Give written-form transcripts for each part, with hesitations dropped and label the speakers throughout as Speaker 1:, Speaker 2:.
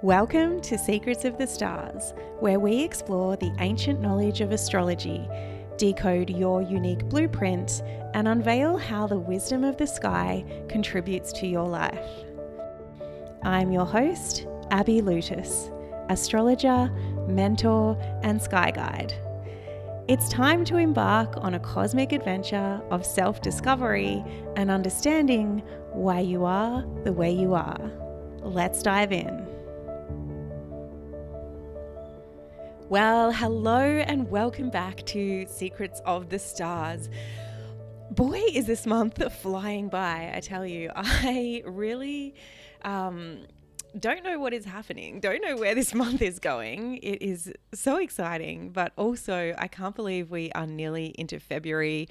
Speaker 1: Welcome to Secrets of the Stars, where we explore the ancient knowledge of astrology, decode your unique blueprint, and unveil how the wisdom of the sky contributes to your life. I'm your host, Abby Lutis, astrologer, mentor, and sky guide. It's time to embark on a cosmic adventure of self-discovery and understanding why you are the way you are. Let's dive in. Well, hello and welcome back to Secrets of the Stars. Boy, is this month flying by, I tell you. I really don't know what is happening, don't know where this month is going. It is so exciting, but also I can't believe we are nearly into February.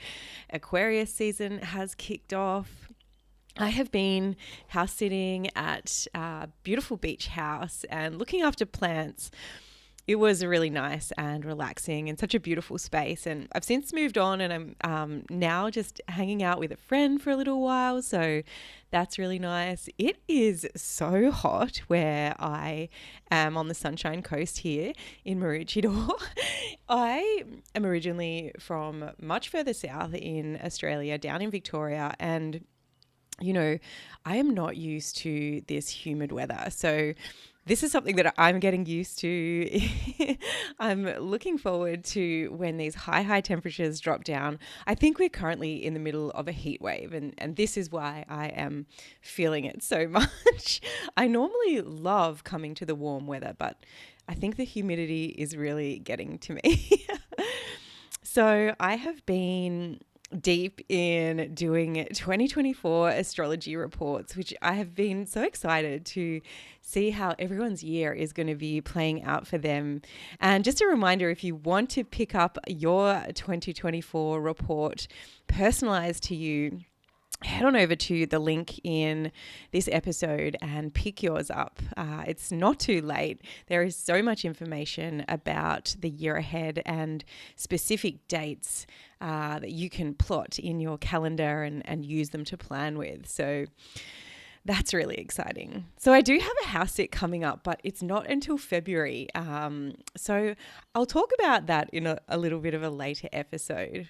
Speaker 1: Aquarius season has kicked off. I have been house sitting at a beautiful beach house and looking after plants. It was really nice and relaxing and such a beautiful space. And I've since moved on and I'm now just hanging out with a friend for a little while. So that's really nice. It is so hot where I am on the Sunshine Coast here in Maroochydore. I am originally from much further south in Australia, down in Victoria, and you know, I am not used to this humid weather. So this is something that I'm getting used to. I'm looking forward to when these high temperatures drop down. I think we're currently in the middle of a heat wave, and this is why I am feeling it so much. I normally love coming to the warm weather, but I think the humidity is really getting to me. So I have been deep in doing 2024 astrology reports, which I have been so excited to see how everyone's year is going to be playing out for them. And just a reminder, if you want to pick up your 2024 report personalized to you, head on over to the link in this episode and pick yours up. It's not too late. There is so much information about the year ahead and specific dates that you can plot in your calendar and use them to plan with. So that's really exciting. So I do have a house sit coming up, but it's not until February. So I'll talk about that in a little bit of a later episode.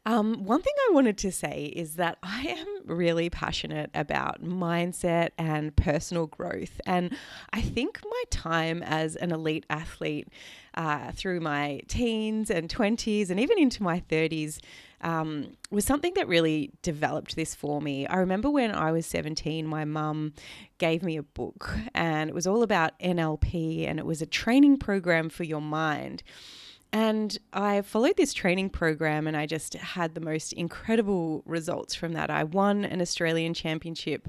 Speaker 1: One thing I wanted to say is that I am really passionate about mindset and personal growth. And I think my time as an elite athlete through my teens and 20s and even into my 30s was something that really developed this for me. I remember when I was 17, my mum gave me a book and it was all about NLP, and it was a training program for your mind. And I followed this training program and I just had the most incredible results from that. I won an Australian championship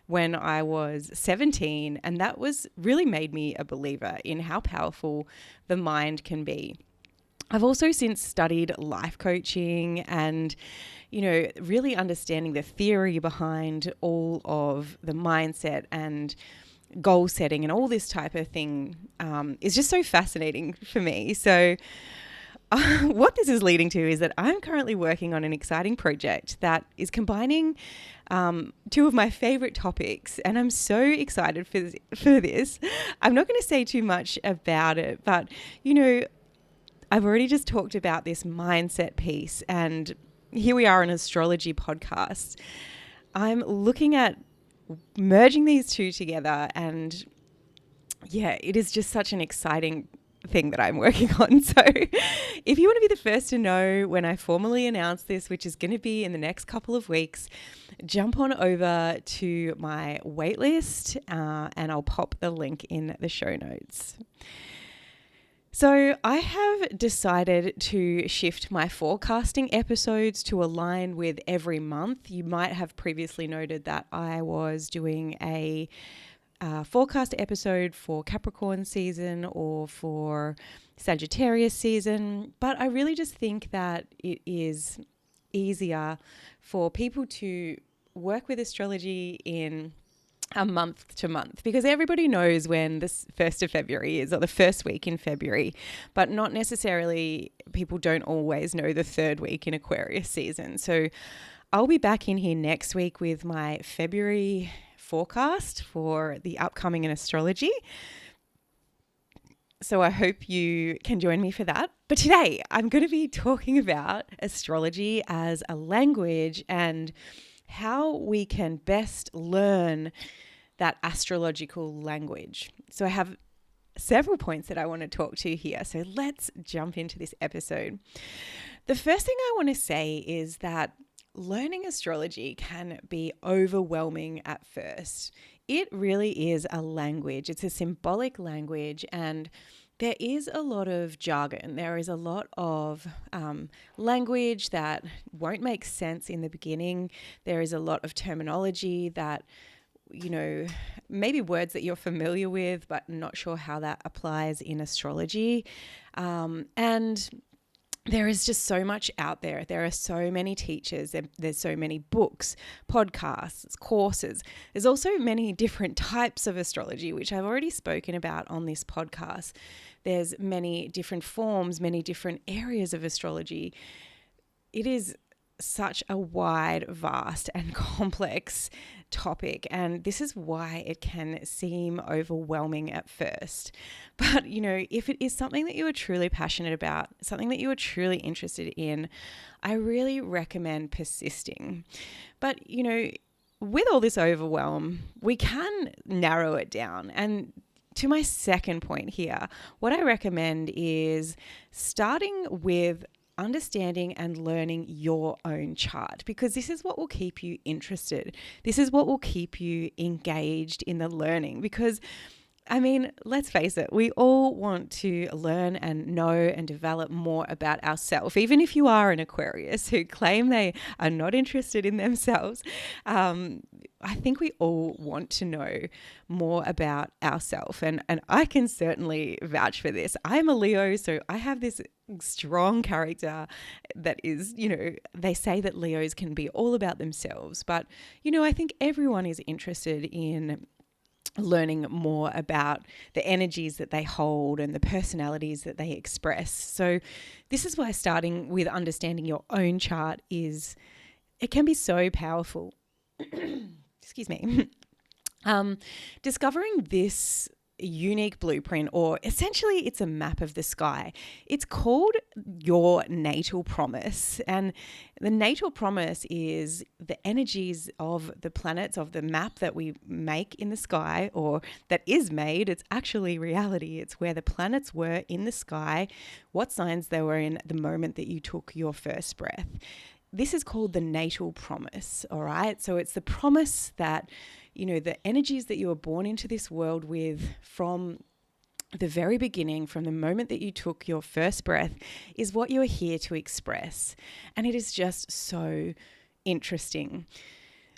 Speaker 1: when I was 17, and that was really made me a believer in how powerful the mind can be. I've also since studied life coaching and, you know, really understanding the theory behind all of the mindset and goal setting and all this type of thing is just so fascinating for me. So what this is leading to is that I'm currently working on an exciting project that is combining two of my favorite topics, and I'm so excited for this. I'm not going to say too much about it, but, you know, I've already just talked about this mindset piece, and here we are, an astrology podcast. I'm looking at merging these two together, and yeah, it is just such an exciting thing that I'm working on. So if you want to be the first to know when I formally announce this, which is going to be in the next couple of weeks, jump on over to my waitlist and I'll pop the link in the show notes. So I have decided to shift my forecasting episodes to align with every month. You might have previously noted that I was doing a forecast episode for Capricorn season or for Sagittarius season, but I really just think that it is easier for people to work with astrology in a month to month, because everybody knows when the 1st of February is, or the first week in February, but not necessarily, people don't always know the third week in Aquarius season. So I'll be back in here next week with my February forecast for the upcoming in astrology. So I hope you can join me for that. But today I'm going to be talking about astrology as a language and how we can best learn that astrological language. So I have several points that I want to talk to here. So let's jump into this episode. The first thing I want to say is that learning astrology can be overwhelming at first. It really is a language. It's a symbolic language, and there is a lot of jargon. There is a lot of language that won't make sense in the beginning. There is a lot of terminology that, maybe words that you're familiar with, but not sure how that applies in astrology. And there is just so much out there. There are so many teachers. There's so many books, podcasts, courses. There's also many different types of astrology, which I've already spoken about on this podcast. There's many different forms, many different areas of astrology. It is such a wide, vast, and complex topic, and this is why it can seem overwhelming at first. But, if it is something that you are truly passionate about, something that you are truly interested in, I really recommend persisting. But, with all this overwhelm, we can narrow it down. And to my second point here, what I recommend is starting with understanding and learning your own chart, because this is what will keep you interested. This is what will keep you engaged in the learning, because let's face it, we all want to learn and know and develop more about ourselves. Even if you are an Aquarius who claim they are not interested in themselves, I think we all want to know more about ourselves. And I can certainly vouch for this. I'm a Leo, so I have this strong character that is, they say that Leos can be all about themselves. But, I think everyone is interested in learning more about the energies that they hold and the personalities that they express. So this is why starting with understanding your own chart it can be so powerful. Excuse me. Discovering this unique blueprint, or essentially it's a map of the sky. It's called your natal promise, and the natal promise is the energies of the planets, of the map that we make in the sky, or that is made. It's actually reality. It's where the planets were in the sky, what signs they were in at the moment that you took your first breath. This is called the natal promise, all right? So it's the promise that the energies that you were born into this world with from the very beginning, from the moment that you took your first breath, is what you are here to express. And it is just so interesting.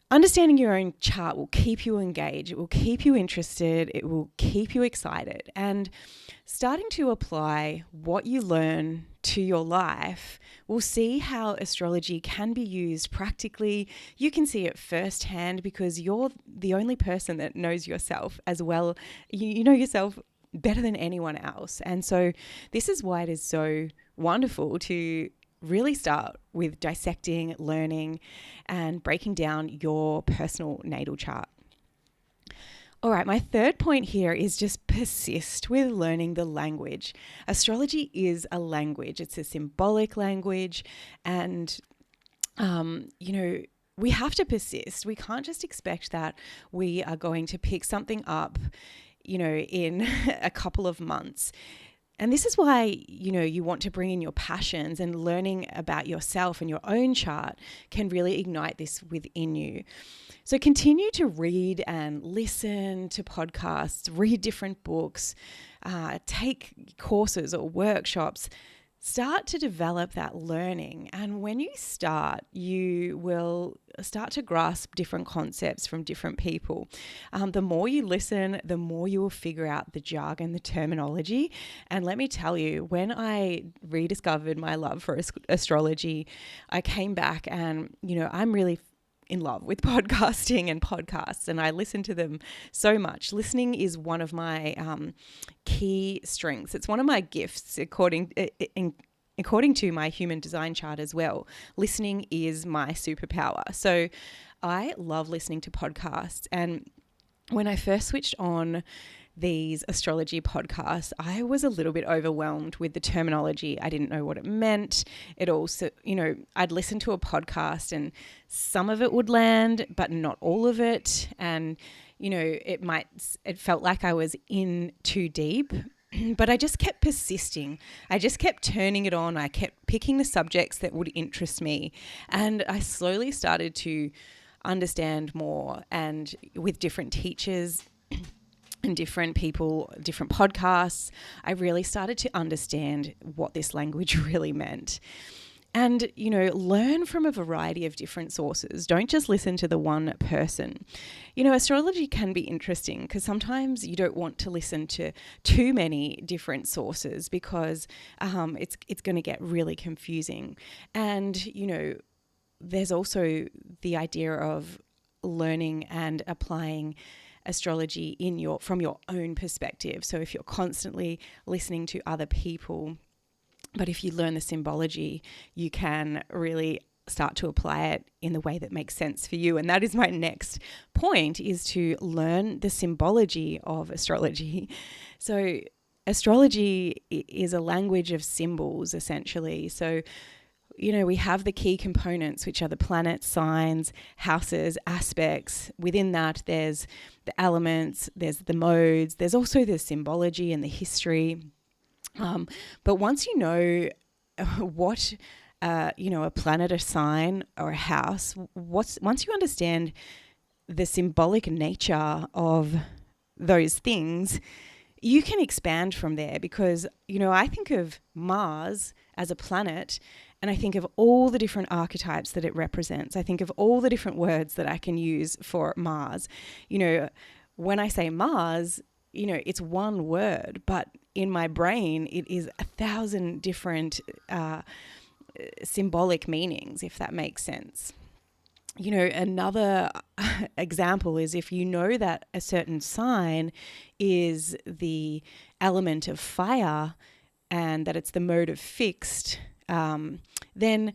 Speaker 1: Understanding your own chart will keep you engaged. It will keep you interested. It will keep you excited. And starting to apply what you learn to your life, we'll see how astrology can be used practically. You can see it firsthand because you're the only person that knows yourself as well. You know yourself better than anyone else. And so this is why it is so wonderful to really start with dissecting, learning, and breaking down your personal natal chart. All right, my third point here is just persist with learning the language. Astrology is a language. It's a symbolic language, and we have to persist. We can't just expect that we are going to pick something up, in a couple of months. And this is why, you want to bring in your passions, and learning about yourself and your own chart can really ignite this within you. So continue to read and listen to podcasts, read different books, take courses or workshops. Start to develop that learning. And when you start, you will start to grasp different concepts from different people. The more you listen, the more you will figure out the jargon, the terminology. And let me tell you, when I rediscovered my love for astrology, I came back and, I'm really in love with podcasting and podcasts, and I listen to them so much. Listening is one of my key strengths. It's one of my gifts, according to my human design chart as well. Listening is my superpower. So I love listening to podcasts, and when I first switched on these astrology podcasts, I was a little bit overwhelmed with the terminology. I didn't know what it meant. It also, I'd listen to a podcast and some of it would land, but not all of it. And, it felt like I was in too deep. But I just kept persisting. I just kept turning it on. I kept picking the subjects that would interest me. And I slowly started to understand more, and with different teachers and different people, different podcasts, I really started to understand what this language really meant. And, learn from a variety of different sources. Don't just listen to the one person. Astrology can be interesting because sometimes you don't want to listen to too many different sources because it's going to get really confusing. And, there's also the idea of learning and applying astrology from your own perspective. So if you're constantly listening to other people, but if you learn the symbology, you can really start to apply it in the way that makes sense for you. And that is my next point, is to learn the symbology of astrology. So astrology is a language of symbols, essentially. So we have the key components, which are the planets, signs, houses, aspects. Within that, there's the elements, there's the modes, there's also the symbology and the history. But once you know what, a planet, a sign, or a house, once you understand the symbolic nature of those things, you can expand from there because, I think of Mars as a planet, and I think of all the different archetypes that it represents. I think of all the different words that I can use for Mars. When I say Mars, it's one word, but in my brain, it is 1,000 different symbolic meanings, if that makes sense. Another example is if you know that a certain sign is the element of fire and that it's the mode of fixed, then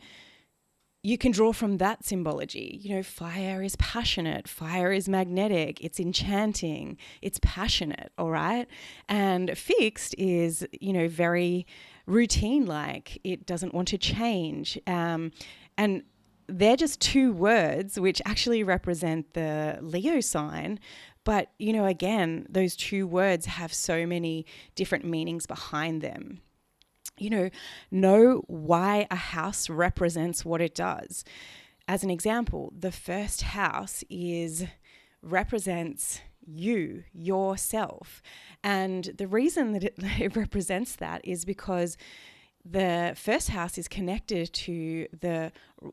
Speaker 1: you can draw from that symbology. Fire is passionate, fire is magnetic, it's enchanting, it's passionate, all right? And fixed is, very routine-like. It doesn't want to change. And they're just two words which actually represent the Leo sign. But, again, those two words have so many different meanings behind them. Know why a house represents what it does. As an example, the first house represents you, yourself. And the reason that it represents that is because the first house is connected to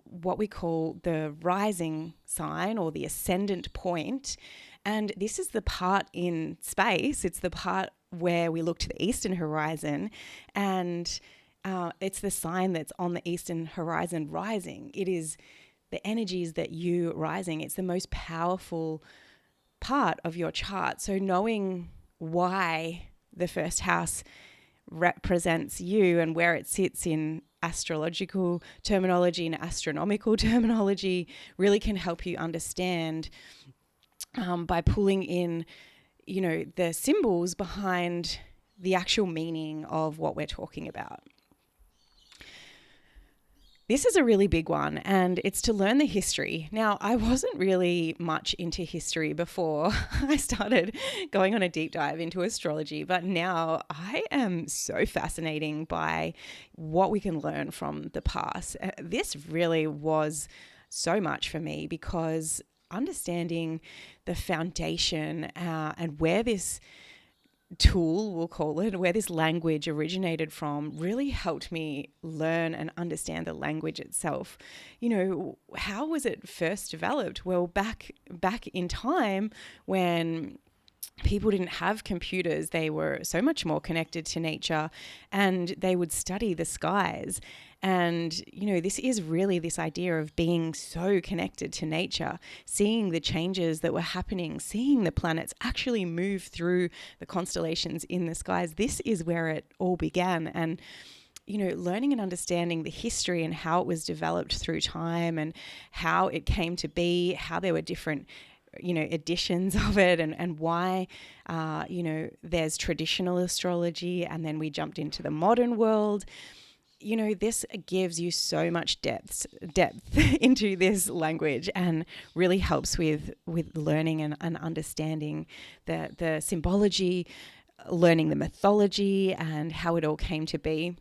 Speaker 1: what we call the rising sign or the ascendant point. And this is the part in space. It's the part where we look to the eastern horizon, and it's the sign that's on the eastern horizon rising. It is the energies that you rising. It's the most powerful part of your chart. So knowing why the first house represents you and where it sits in astrological terminology and astronomical terminology really can help you understand by pulling in the symbols behind the actual meaning of what we're talking about. This is a really big one, and it's to learn the history. Now, I wasn't really much into history before I started going on a deep dive into astrology, but now I am so fascinated by what we can learn from the past. This really was so much for me because understanding the foundation and where this tool, we'll call it, where this language originated from really helped me learn and understand the language itself. How was it first developed? Well, back in time when people didn't have computers, they were so much more connected to nature, and they would study the skies. And, this is really this idea of being so connected to nature, seeing the changes that were happening, seeing the planets actually move through the constellations in the skies. This is where it all began. And, learning and understanding the history and how it was developed through time and how it came to be, how there were different editions of it and why, there's traditional astrology and then we jumped into the modern world. This gives you so much depth into this language and really helps with learning and understanding the symbology, learning the mythology and how it all came to be.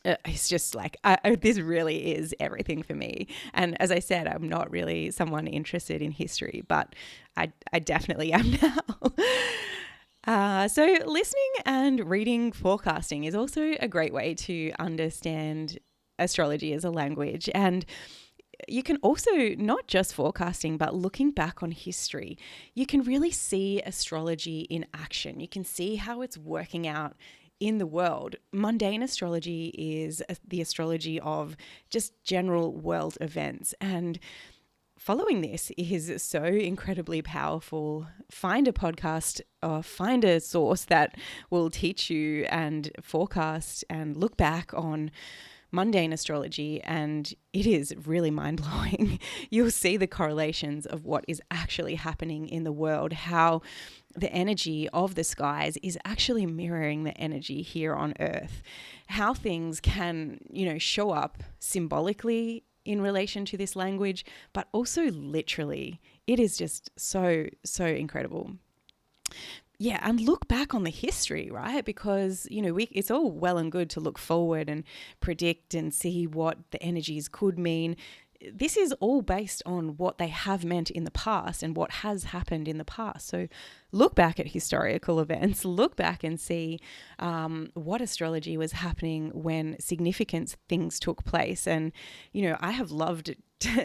Speaker 1: It's just like, this really is everything for me. And as I said, I'm not really someone interested in history, but I definitely am now. So listening and reading forecasting is also a great way to understand astrology as a language. And you can also, not just forecasting, but looking back on history, you can really see astrology in action. You can see how it's working out in the world. Mundane astrology is the astrology of just general world events. And following this is so incredibly powerful. Find a podcast or find a source that will teach you and forecast and look back on mundane astrology, and it is really mind-blowing. You'll see the correlations of what is actually happening in the world, how the energy of the skies is actually mirroring the energy here on Earth, how things can, show up symbolically in relation to this language, but also literally. It is just so, so incredible. Yeah, and look back on the history, right? Because, it's all well and good to look forward and predict and see what the energies could mean. This is all based on what they have meant in the past and what has happened in the past. So look back at historical events, look back and see what astrology was happening when significant things took place. And, I have loved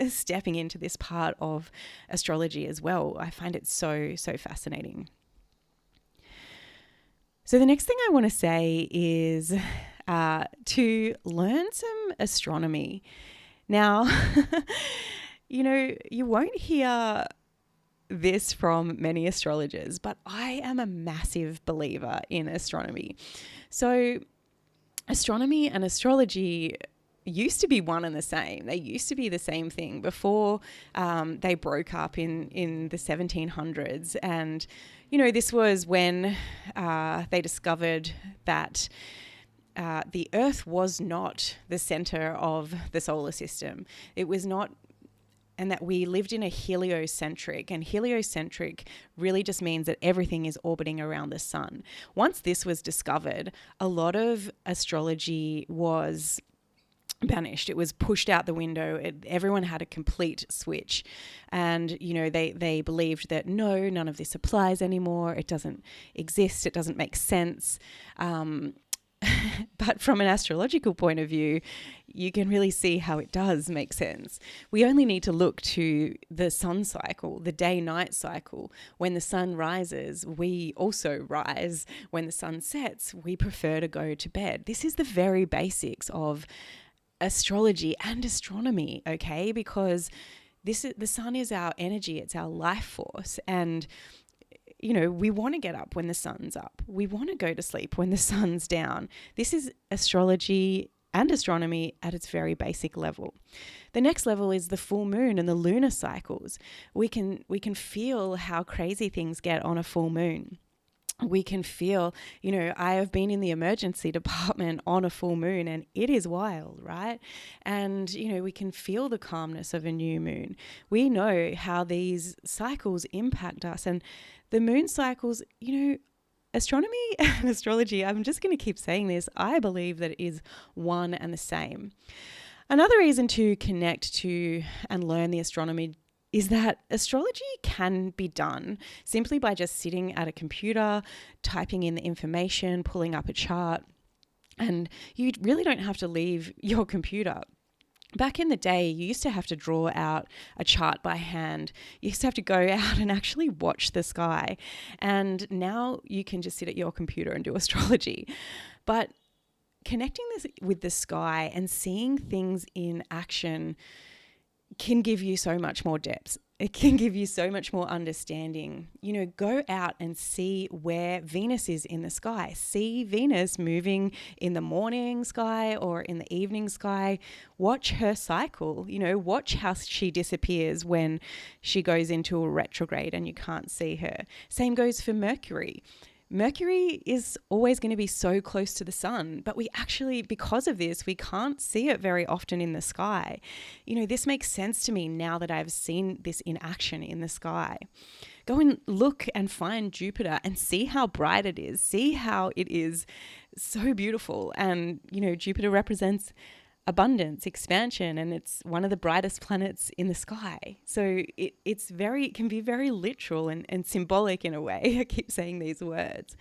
Speaker 1: stepping into this part of astrology as well. I find it so, so fascinating. So the next thing I want to say is to learn some astronomy. Now, you won't hear this from many astrologers, but I am a massive believer in astronomy. So astronomy and astrology used to be one and the same. They used to be the same thing before they broke up in the 1700s. And, this was when they discovered that the Earth was not the center of the solar system. It was not, and that we lived in a heliocentric, and heliocentric really just means that everything is orbiting around the sun. Once this was discovered, a lot of astrology was banished. It was pushed out the window. Everyone had a complete switch. And, they believed that no, none of this applies anymore. It doesn't exist. It doesn't make sense. But from an astrological point of view, you can really see how it does make sense. We only need to look to the sun cycle, the day-night cycle. When the sun rises, we also rise. When the sun sets, we prefer to go to bed. This is the very basics of astrology and astronomy, okay? Because the sun is our energy, it's our life force, and we want to get up when the sun's up. We want to go to sleep when the sun's down. This is astrology and astronomy at its very basic level. The next level is the full moon and the lunar cycles. We can feel how crazy things get on a full moon. We can feel, I have been in the emergency department on a full moon and it is wild, right? And, we can feel the calmness of a new moon. We know how these cycles impact us, and the moon cycles, astronomy and astrology, I'm just going to keep saying this, I believe that it is one and the same. Another reason to connect to and learn the astronomy is that astrology can be done simply by just sitting at a computer, typing in the information, pulling up a chart, and you really don't have to leave your computer. Back in the day, you used to have to draw out a chart by hand. You used to have to go out and actually watch the sky. And now you can just sit at your computer and do astrology. But connecting this with the sky and seeing things in action can give you so much more depth. It can give you so much more understanding. Go out and see where Venus is in the sky. See Venus moving in the morning sky or in the evening sky. Watch her cycle. Watch how she disappears when she goes into a retrograde and you can't see her. Same goes for Mercury. Mercury is always going to be so close to the sun, but we actually, because of this, we can't see it very often in the sky. This makes sense to me now that I've seen this in action in the sky. Go and look and find Jupiter and see how bright it is. See how it is so beautiful. And, Jupiter represents abundance, expansion, and it's one of the brightest planets in the sky. So it can be very literal and symbolic in a way. I keep saying these words.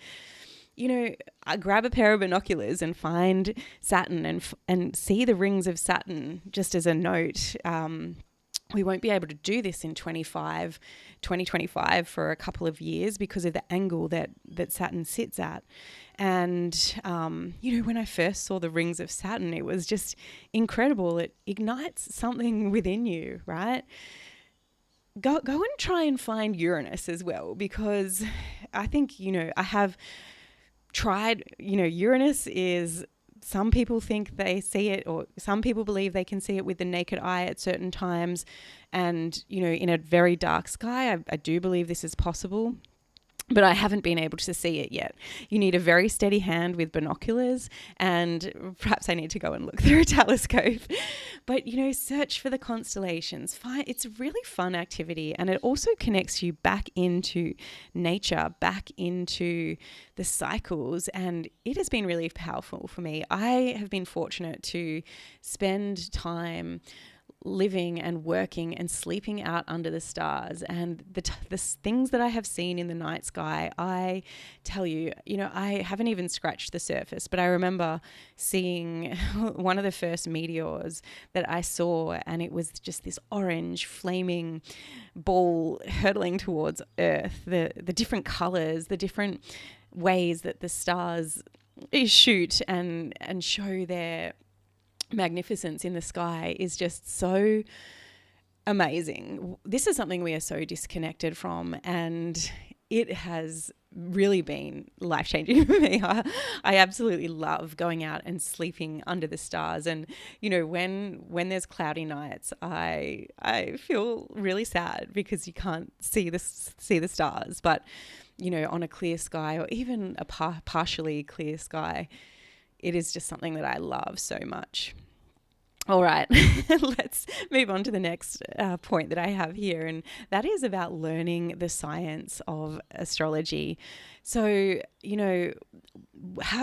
Speaker 1: I grab a pair of binoculars and find Saturn and see the rings of Saturn. Just as a note, we won't be able to do this in 2025 for a couple of years because of the angle that Saturn sits at. And, when I first saw the rings of Saturn, it was just incredible. It ignites something within you, right? Go and try and find Uranus as well, because I think, I have tried, Uranus is... Some people think they see it, or some people believe they can see it with the naked eye at certain times. And, in a very dark sky, I do believe this is possible. But I haven't been able to see it yet. You need a very steady hand with binoculars, and perhaps I need to go and look through a telescope. But, search for the constellations. It's a really fun activity, and it also connects you back into nature, back into the cycles, and it has been really powerful for me. I have been fortunate to spend time living and working and sleeping out under the stars, and the things that I have seen in the night sky, I tell you, I haven't even scratched the surface, but I remember seeing one of the first meteors that I saw, and it was just this orange flaming ball hurtling towards Earth. The different colors, the different ways that the stars shoot and show their magnificence in the sky is just so amazing. This is something we are so disconnected from, and it has really been life-changing for me. I absolutely love going out and sleeping under the stars, and when there's cloudy nights, I feel really sad because you can't see the stars. But on a clear sky, or even a partially clear sky, it is just something that I love so much. All right, let's move on to the next point that I have here, and that is about learning the science of astrology. So,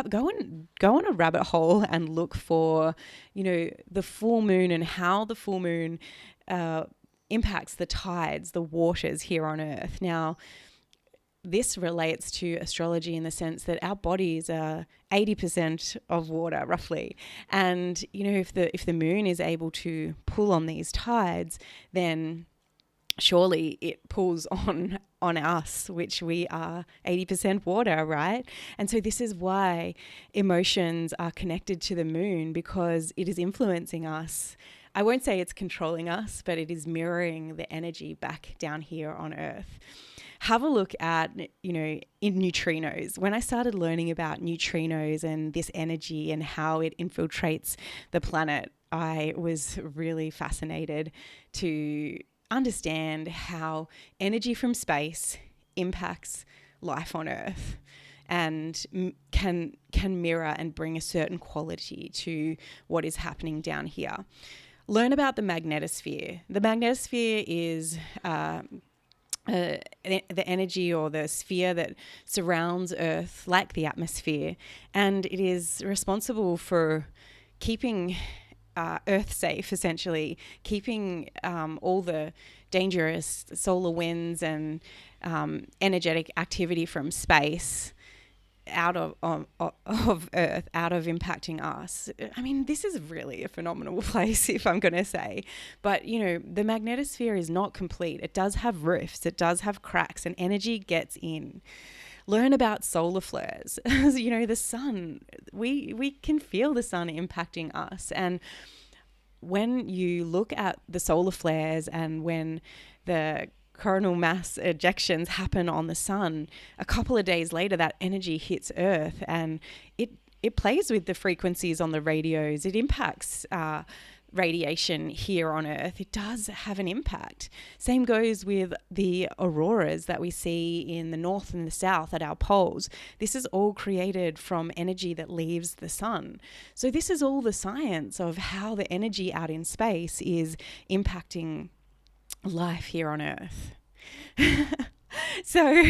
Speaker 1: go on a rabbit hole and look for, the full moon and how the full moon impacts the tides, the waters here on Earth. Now, this relates to astrology in the sense that our bodies are 80% of water, roughly. And, if the moon is able to pull on these tides, then surely it pulls on us, which we are 80% water, right? And so this is why emotions are connected to the moon, because it is influencing us. I won't say it's controlling us, but it is mirroring the energy back down here on Earth. Have a look at, in neutrinos. When I started learning about neutrinos and this energy and how it infiltrates the planet, I was really fascinated to understand how energy from space impacts life on Earth and can mirror and bring a certain quality to what is happening down here. Learn about the magnetosphere. The magnetosphere is the energy or the sphere that surrounds Earth, like the atmosphere, and it is responsible for keeping Earth safe, essentially, keeping all the dangerous solar winds and energetic activity from space out of Earth, out of impacting us. I mean, this is really a phenomenal place, if I'm going to say. But, the magnetosphere is not complete. It does have rifts, it does have cracks, and energy gets in. Learn about solar flares. The sun, we can feel the sun impacting us. And when you look at the solar flares and when the coronal mass ejections happen on the sun, a couple of days later, that energy hits Earth, and it plays with the frequencies on the radios. It impacts radiation here on Earth. It does have an impact. Same goes with the auroras that we see in the north and the south at our poles. This is all created from energy that leaves the sun. So this is all the science of how the energy out in space is impacting life here on Earth. So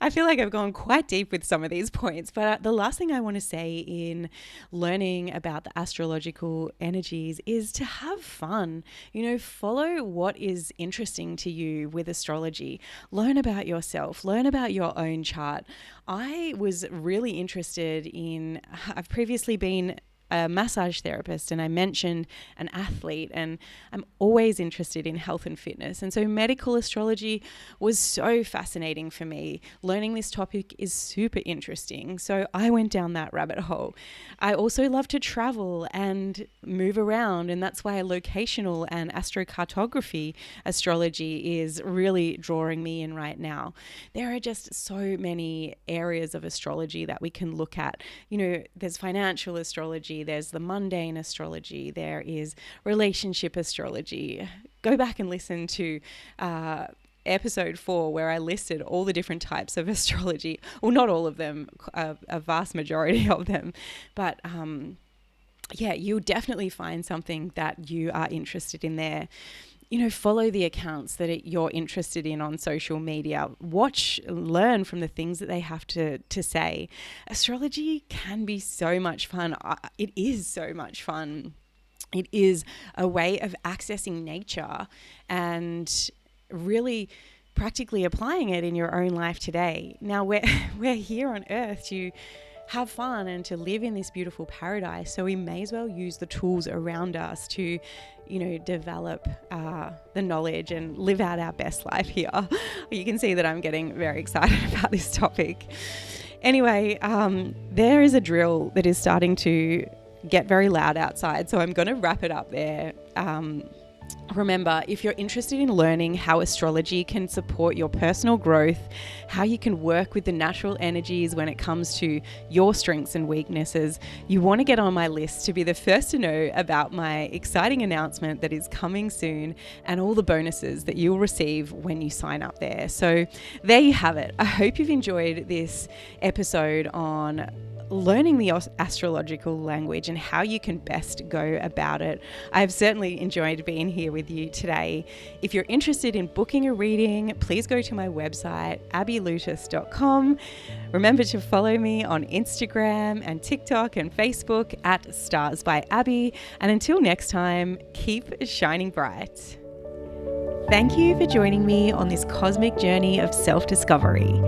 Speaker 1: I feel like I've gone quite deep with some of these points, but the last thing I want to say in learning about the astrological energies is to have fun. Follow what is interesting to you with astrology. Learn about yourself, learn about your own chart. I was really interested I've previously been a massage therapist, and I mentioned an athlete, and I'm always interested in health and fitness. And so medical astrology was so fascinating for me. Learning this topic is super interesting. So I went down that rabbit hole. I also love to travel and move around, and that's why locational and astrocartography astrology is really drawing me in right now. There are just so many areas of astrology that we can look at. There's financial astrology, there's the mundane astrology, there is relationship astrology. Go back and listen to episode 4 where I listed all the different types of astrology. Well, not all of them, a vast majority of them. But you'll definitely find something that you are interested in there. Follow the accounts that you're interested in on social media. Watch, learn from the things that they have to say. Astrology can be so much fun. It is so much fun. It is a way of accessing nature and really practically applying it in your own life today. Now, we're here on Earth to have fun and to live in this beautiful paradise. So we may as well use the tools around us to, develop the knowledge and live out our best life here. You can see that I'm getting very excited about this topic. Anyway, there is a drill that is starting to get very loud outside, so I'm going to wrap it up there. Remember, if you're interested in learning how astrology can support your personal growth, how you can work with the natural energies when it comes to your strengths and weaknesses, you want to get on my list to be the first to know about my exciting announcement that is coming soon and all the bonuses that you'll receive when you sign up there. So there you have it. I hope you've enjoyed this episode on learning the astrological language and how you can best go about it. I've certainly enjoyed being here with you today. If you're interested in booking a reading, please go to my website, abbylutis.com. Remember to follow me on Instagram and TikTok and Facebook at Stars by Abby. And until next time, keep shining bright. Thank you for joining me on this cosmic journey of self-discovery.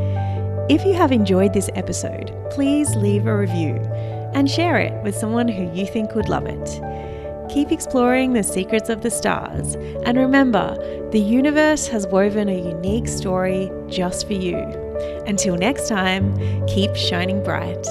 Speaker 1: If you have enjoyed this episode, please leave a review and share it with someone who you think would love it. Keep exploring the secrets of the stars, and remember, the universe has woven a unique story just for you. Until next time, keep shining bright.